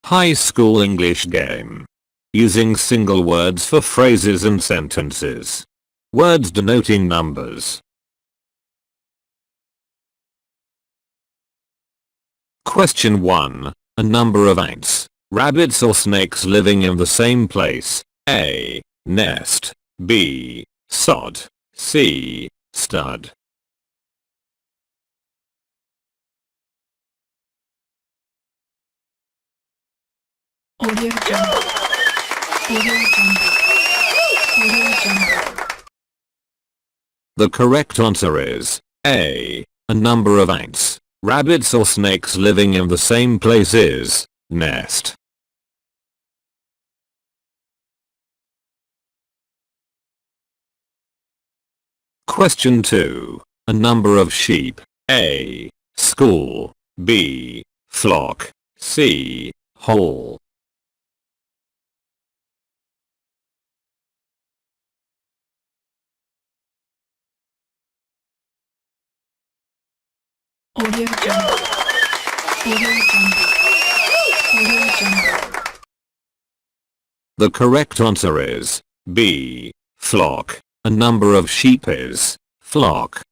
High school English game. Using single words for phrases and sentences. Words denoting numbers. Question 1. A number of ants, rabbits or snakes living in the same place. A. Nest. B. Sod. C. Stud. Audio Jungle. Audio Jungle. Audio Jungle. The correct answer is A. A number of ants, rabbits or snakes living in the same place is nest. Question 2. A number of sheep. A. School. B. Flock. C. Hall. Audio Jungle. Audio Jungle. Audio Jungle. The correct answer is B. Flock. A number of sheep is flock.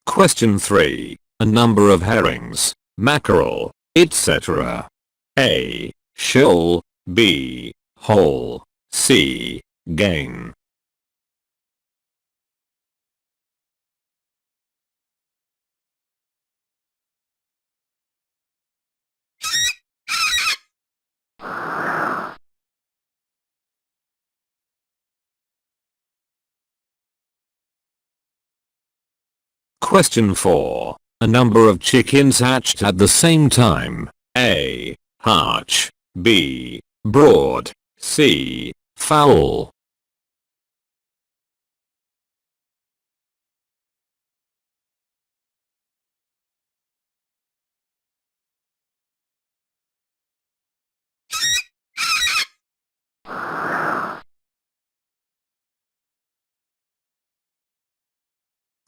Question 3. A number of herrings, mackerel, etc. A. Shoal. B. Hole. C. Gain. Question 4. A number of chickens hatched at the same time. A. Hatch. B. Brood. C. Fowl.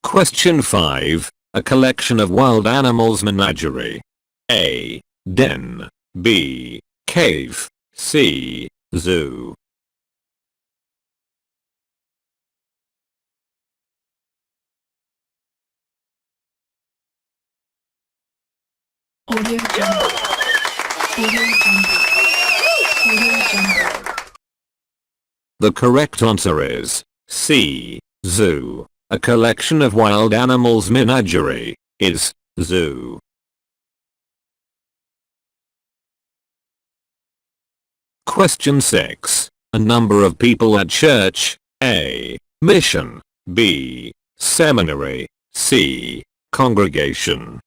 Question 5. A collection of wild animals menagerie. A. Den. B. Cave. C. Zoo. Audio Jungle. Audio Jungle. Audio Jungle. The correct answer is C. Zoo. A collection of wild animals menagerie is zoo. Question 6. A number of people at church. A. Mission. B. Seminary. C. Congregation.